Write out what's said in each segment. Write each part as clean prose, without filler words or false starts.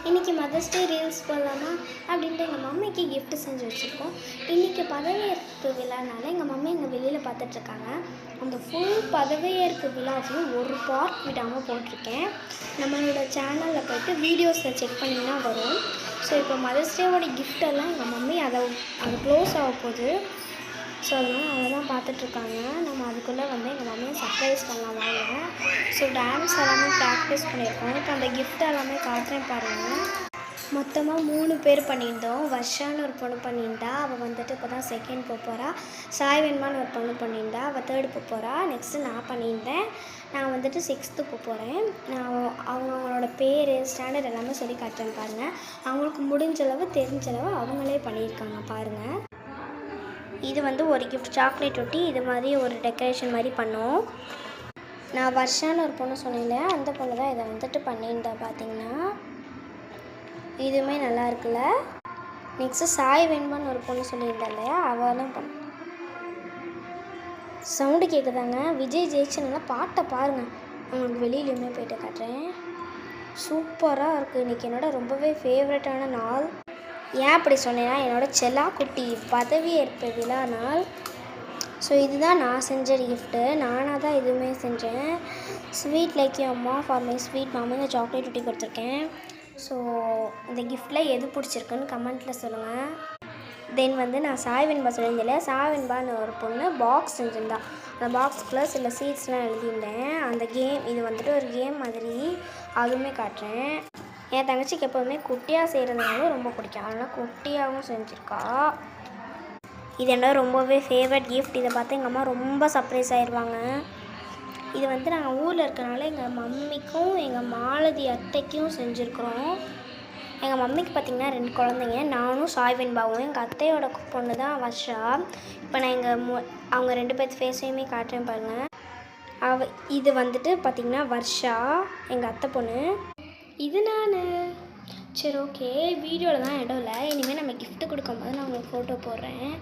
இன்றைக்கி mother's day reels போடலாமா அப்படின்ட்டு எங்கள் மம்மிக்கு கிஃப்ட் செஞ்சு வச்சுருக்கோம். இன்றைக்கி பதவியேற்பு விழானால எங்கள் மம்மி எங்கள் வெளியில் பார்த்துட்ருக்காங்க. அந்த ஃபுல் பதவியேற்பு விழாவையும் ஒரு பார்ட் விடாமல் போட்டிருக்கேன். நம்மளோட சேனலில் போய்ட்டு வீடியோஸில் செக் பண்ணிங்கன்னா வரும். ஸோ இப்போ மதர்ஸ் டேவோட கிஃப்டெல்லாம் எங்கள் மம்மி அது க்ளோஸ் ஆக போகுது. ஸோ அதனால் அதை தான் பார்த்துட்ருக்காங்க. நம்ம அதுக்குள்ளே எங்கள் மம்மியை சர்ப்ரைஸ் பண்ணலாம் வாங்க. ஸோ டான்ஸ் எல்லாமே ப்ராக்டிஸ் பண்ணியிருக்கோம். இப்போ அந்த கிஃப்ட் எல்லாமே காட்டுறேன் பாருங்கள். மொத்தமாக 3 பேர் பண்ணியிருந்தோம். வர்ஷான்னு ஒரு பொண்ணு பண்ணியிருந்தா, அவள் இப்போ தான் செகண்ட் போக போகிறா. சாய்வென்மான்னு ஒரு பொண்ணு பண்ணியிருந்தா, அவள் தேர்டு போக போகிறா. நெக்ஸ்ட்டு நான் பண்ணியிருந்தேன். நான் 6th போக போகிறேன். நான் அவங்களோட பேர் ஸ்டாண்டர்ட் எல்லாமே சொல்லி காட்டுறேன் பாருங்கள். அவங்களுக்கு முடிஞ்சளவு தெரிஞ்சளவு அவங்களே பண்ணியிருக்காங்க பாருங்கள். இது ஒரு கிஃப்ட் சாக்லேட் ஒட்டி இது மாதிரி ஒரு டெக்கரேஷன் மாதிரி பண்ணோம். நான் வர்ஷான்னு ஒரு பொண்ணு சொன்னேன், அந்த பொண்ணு தான் இதை பண்ணியிருந்தா. பார்த்திங்கன்னா இதுவுமே நல்லா இருக்குல்ல. நெக்ஸ்ட்டு சாய் வெண்பான்னு ஒரு பொண்ணு சொல்லியிருந்தா இல்லையா, அவளும் சவுண்டு கேட்குதாங்க. விஜய் ஜெயிச்சனால பாட்டை பாருங்கள். உங்களுக்கு வெளியிலையுமே போய்ட்டு காட்டுறேன். சூப்பராக இருக்குது. இன்றைக்கி ரொம்பவே ஃபேவரட்டான நாள். ஏன் அப்படி சொன்னேன்னா, என்னோடய செல்லா குட்டி பதவியேற்பு விழா நாள். ஸோ இதுதான் நான் செஞ்ச கிஃப்ட்டு. நானாக தான் இதுவுமே செஞ்சேன். ஸ்வீட் லைக் யூ அம்மா ஃபார் மை ஸ்வீட் மாமா இந்த சாக்லேட் ஒட்டி கொடுத்துருக்கேன். ஸோ இந்த கிஃப்ட்டில் எது பிடிச்சிருக்குன்னு கமெண்ட்டில் சொல்லுங்கள். தென் நான் சாய் வெண்பா சொல்லியிருந்தேன். சாய் வெண்பான்னு ஒரு பொண்ணு பாக்ஸ் செஞ்சுருந்தா. அந்த பாக்ஸுக்குள்ளே சில சீட்ஸ்லாம் எழுதியிருந்தேன். அந்த கேம் இது ஒரு கேம் மாதிரி, அதுவுமே காட்டுறேன். என் தங்கச்சிக்கு எப்போதுமே குட்டியாக செய்கிறதுனாலும் ரொம்ப பிடிக்கும். அதனால் குட்டியாகவும் செஞ்சுருக்கா. இது ரொம்பவே ஃபேவரட் கிஃப்ட். இதை பார்த்து எங்கள் அம்மா ரொம்ப சர்ப்ரைஸ் ஆயிடுவாங்க. இது நாங்கள் ஊரில் இருக்கனால எங்கள் மம்மிக்கும் எங்கள் மாலதி அத்தைக்கும் செஞ்சுருக்குறோம். எங்கள் மம்மிக்கு பார்த்திங்கன்னா 2 குழந்தைங்க. நானும் சாய் வெண்பாவும். எங்கள் அத்தையோட பொண்ணு தான் வர்ஷா. இப்போ நான் அவங்க 2 பேர்த்து ஃபேஸையுமே காட்டுறேன் பாருங்கள். இது பார்த்திங்கன்னா வர்ஷா, எங்கள் அத்தை பொண்ணு. இது நான். சரி, ஓகே. வீடியோவில் தான் இடம் இல்லை. இனிமேல் நம்ம கிஃப்ட்டு கொடுக்கும்போது நான் உங்களுக்கு ஃபோட்டோ போடுறேன்.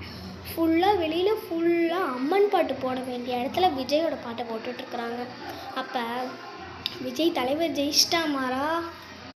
வெளியில் ஃபுல்லாக அம்மன் பாட்டு போட வேண்டிய இடத்துல விஜயோட பாட்டை போட்டுட்ருக்குறாங்க. அப்போ விஜய் தலைவர் ஜெயிச்சிட்டாமாரா